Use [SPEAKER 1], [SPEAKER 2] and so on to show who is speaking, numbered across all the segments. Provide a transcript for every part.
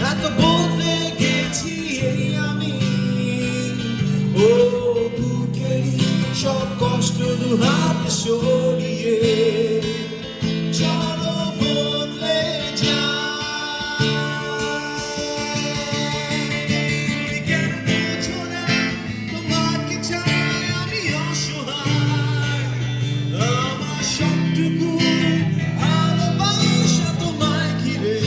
[SPEAKER 1] এত বদলে গেছি এই আমি, ও বুকেরই সব কষ্ট দুহাতে সরিয়ে চলো বদলে যাই। তুমি কেন বোঝো না তোমাকে চাই আমি অসহায়, আমার সবটুকু ভালোবাসা তোমায় ঘিরে,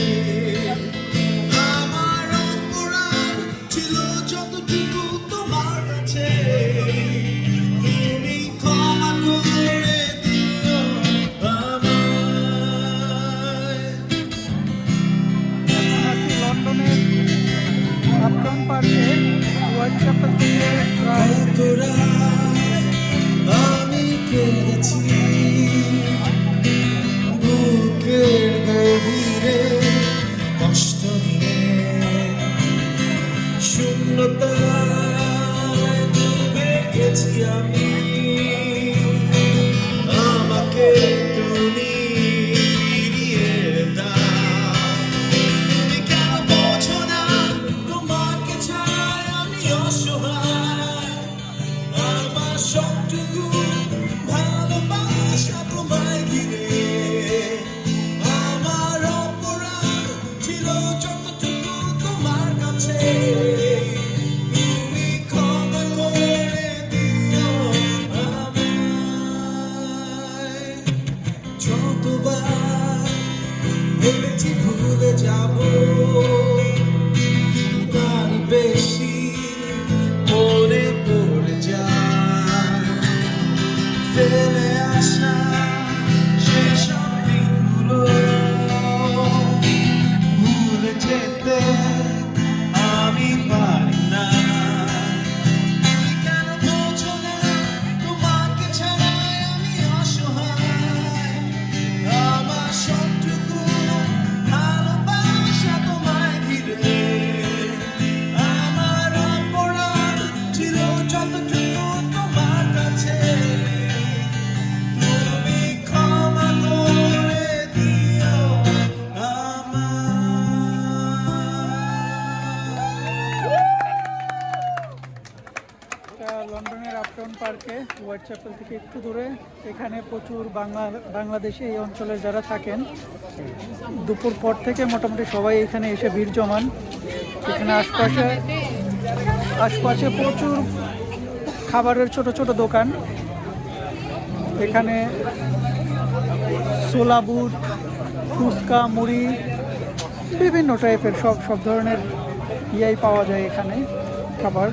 [SPEAKER 1] আমার অপরাধ ছিল যতটুকু তোমার কাছে, তুমি ক্ষমা করে দিও আমায়।
[SPEAKER 2] আছি লন্ডনের আপটাউন পার্কে হোয়াইট চ্যাপেল থেকে প্রায়
[SPEAKER 1] কত রাত আমি কেঁদেছি বুকের গভীরে কষ্ট নিয়ে, শূন্যতায় ডুবে গেছি আমি, আমাকে তুমি ফিরিয়ে দাও। তুমি কেন বোঝো না তোমাকে চাই আমি অসহায়, আমার সবটুকু ভালোবাসা তোমায় ঘিরে, আমার অপরাধ ছিল যতটুকু তোমার কাছে, তুমি ক্ষমা করে দিও আমায়। যতবার ভেবেছি ভুলে যাব, তার বেশি মনে পড়ে যায় ফেলে আসা সেসব দিনগুলো, ভুলে যেতে আমি পারি না। তুমি কেন বোঝো না তোমাকে ছাড়াই আমি অসহায়, আমার সবটুকু ভালোবাসা তোমায় ঘিরে, আমার অপরাধ ছিল যতটুকু তোমার কাছে, তুমি ক্ষমা করে দিও আমায়।
[SPEAKER 2] লন্ডনের আপটাউন পার্কে হোয়াইট চ্যাপেল থেকে একটু দূরে। এখানে প্রচুর বাংলাদেশে এই অঞ্চলের যারা থাকেন দুপুর পর থেকে মোটামুটি সবাই এখানে এসে ভিড় জমান। এখানে আশপাশে প্রচুর খাবারের ছোট ছোট দোকান, এখানে ছোলা বুট, ফুচকা, মুড়ি, বিভিন্ন টাইপের সব ধরনের ইয়াই পাওয়া যায় এখানে খাবার।